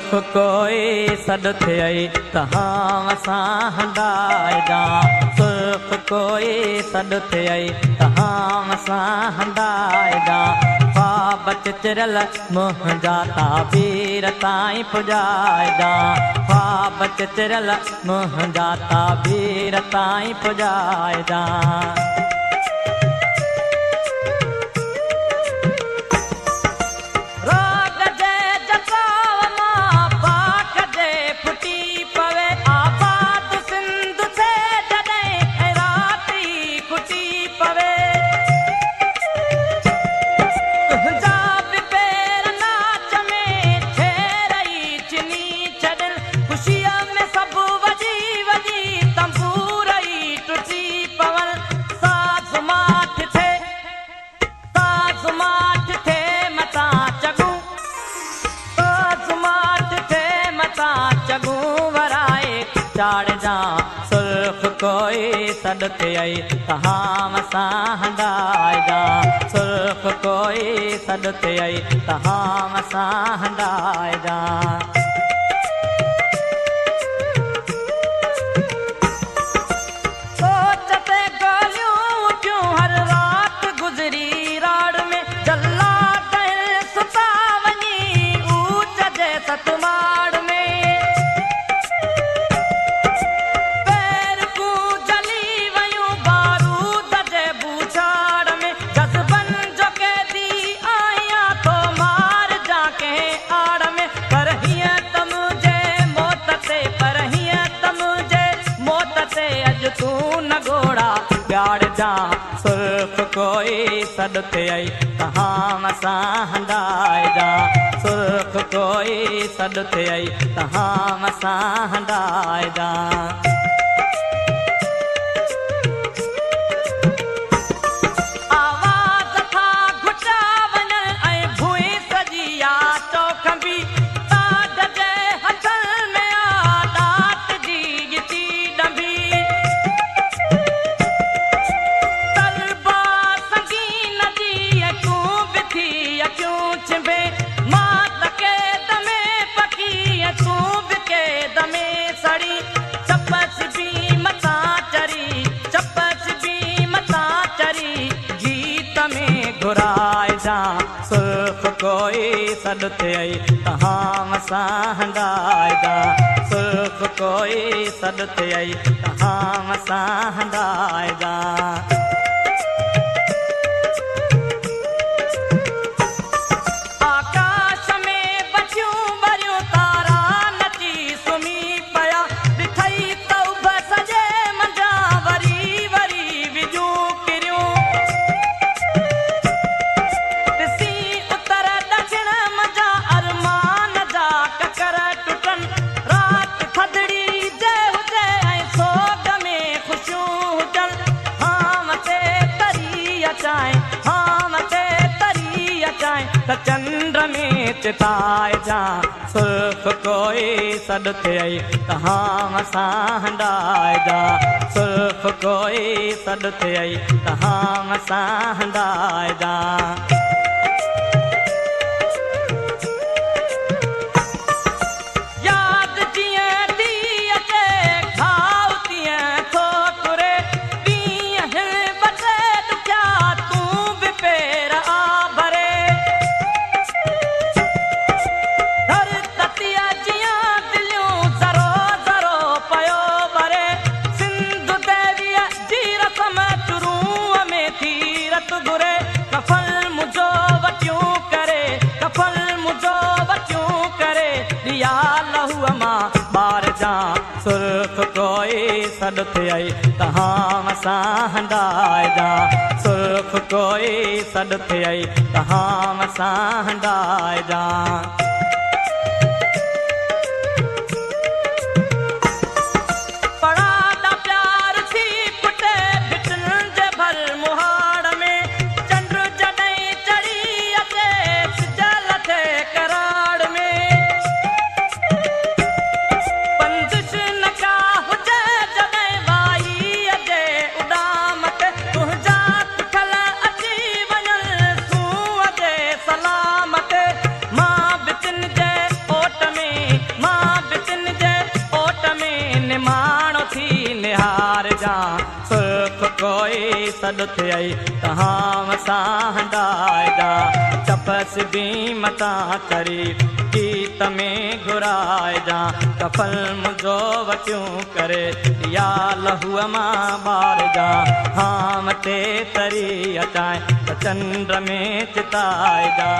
सुख कोई सॾु थियई तहां सां हंडाइजा। सुख कोई सॾु थियई तहां सां हंडाइजा। ख्वाब चिरल मुंहिंजा ताबीर ताईं पुॼाइजा। ख्वाब चिरल मुंहिंजा ताबीर ताईं पुॼाइजा। चाड़जा सुर्ख कोई सॾु थियई तहां सां हंडाइजा। सुर्ख कोई सॾु थियई तहां सां हंडाइजा। सोचते गोलियूं उठियूं हर रात गुज़री राड़ में। जल्ला गए सुता वञी ऊच जे सतमाड़ में। सुर्ख कोई सॾु थियई तहां सां हंडाइजा। सुर्ख कोई सॾु थियई तहां सां हंडाइजा। आवाज़ था घुटा वञनि ऐं भुई सॼी आ चौखंबी। ताज जे हथनि में आ ॾाट जी गिटी ॾंभी। सुर्ख कोई सॾु थियई तहां सां हंडाइजा। सुर्ख कोई सॾु थियई तहां सां हंडाइजा। आकाश में बचियूं भरियूं तारा नची सुम्ही पिया। ॾिठई तौब सॼे मंझा वरी वरी विझूं किरियूं। चंद्र में चिताइजा। सुर्ख कोई सॾु थियई तहां सां हंडाइजा। सुर्ख कोई सॾु थियई तहां सां हंडाइजा। सुर्ख कोई सॾु थियई तहां सां हंडाइजा। सुर्ख कोई सॾु थियई तहां सां हंडाइजा। सॾु थियई तहां सां हंडाए जा तपस बि मता करी गीत में घुराए जा कफल मुंहिंजो वटियूं करे या लहूअ मां ॿार जा हाम ते तरी अचाए त चंड में चिताए जा